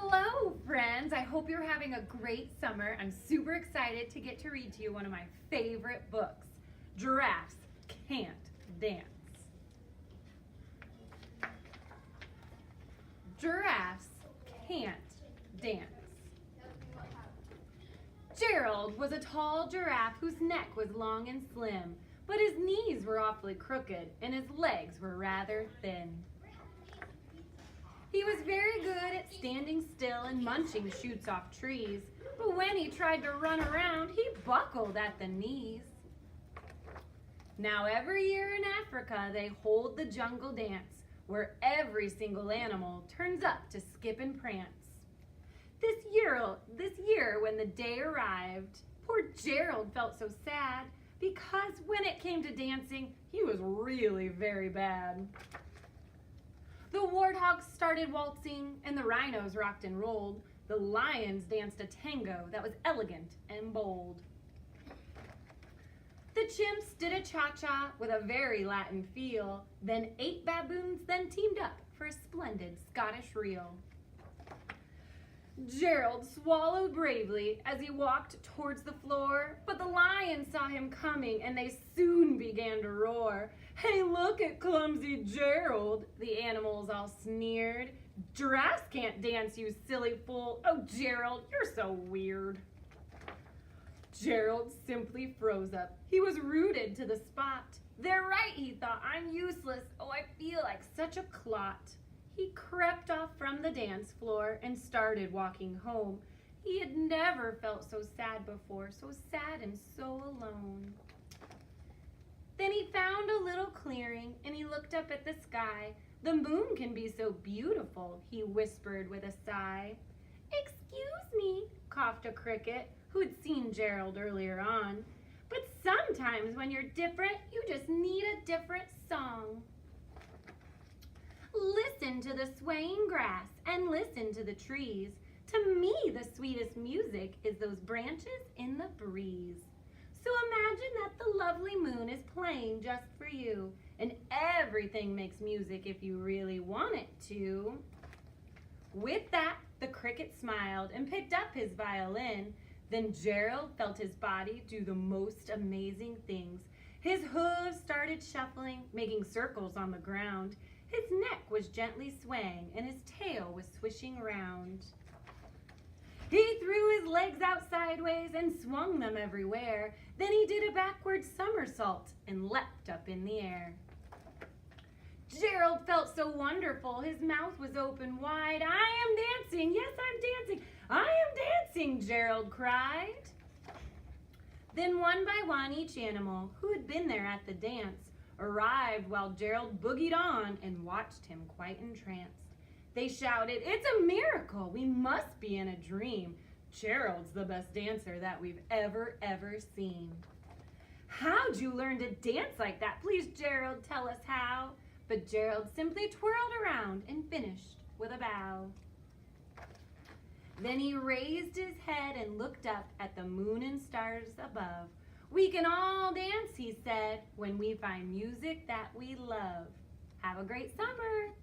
Hello, friends. I hope you're having a great summer. I'm super excited to get to read to you one of my favorite books, Giraffes Can't Dance. Giraffes Can't Dance. Gerald was a tall giraffe whose neck was long and slim, but his knees were awfully crooked and his legs were rather thin. He was very good at standing still and munching shoots off trees, but when he tried to run around, he buckled at the knees. Now every year in Africa, they hold the jungle dance, where every single animal turns up to skip and prance. This year, when the day arrived, poor Gerald felt so sad because when it came to dancing, he was really very bad. The warthogs started waltzing and the rhinos rocked and rolled. The lions danced a tango that was elegant and bold. The chimps did a cha-cha with a very Latin feel. Then 8 baboons then teamed up for a splendid Scottish reel. Gerald swallowed bravely as he walked towards the floor, but the lions saw him coming and they soon began to roar. "Hey, look at clumsy Gerald," the animals all sneered. "Giraffes can't dance, you silly fool. Oh, Gerald, you're so weird." Gerald simply froze up. He was rooted to the spot. "They're right," he thought. "I'm useless. Oh, I feel like such a clot." He crept off from the dance floor and started walking home. He had never felt so sad before, so sad and so alone. Then he found a little clearing and he looked up at the sky. "The moon can be so beautiful," he whispered with a sigh. "Excuse me," coughed a cricket who had seen Gerald earlier on. "But sometimes when you're different, you just need a different song. Listen to the swaying grass and listen to the trees. To me, the sweetest music is those branches in the breeze. So imagine that the lovely moon is playing just for you, and everything makes music if you really want it to." With that, the cricket smiled and picked up his violin. Then Gerald felt his body do the most amazing things. His hooves started shuffling, making circles on the ground. His neck was gently swaying and his tail was swishing round. He threw his legs out sideways and swung them everywhere. Then he did a backward somersault and leapt up in the air. Gerald felt so wonderful. His mouth was open wide. "I am dancing. Yes, I'm dancing. I am dancing," Gerald cried. Then one by one, each animal who had been there at the dance arrived while Gerald boogied on and watched him quite entranced. They shouted, "It's a miracle. We must be in a dream. Gerald's the best dancer that we've ever seen." "How'd you learn to dance like that? Please, Gerald, tell us how." But Gerald simply twirled around and finished with a bow. Then he raised his head and looked up at the moon and stars above. "We can all dance," he said, "when we find music that we love." Have a great summer.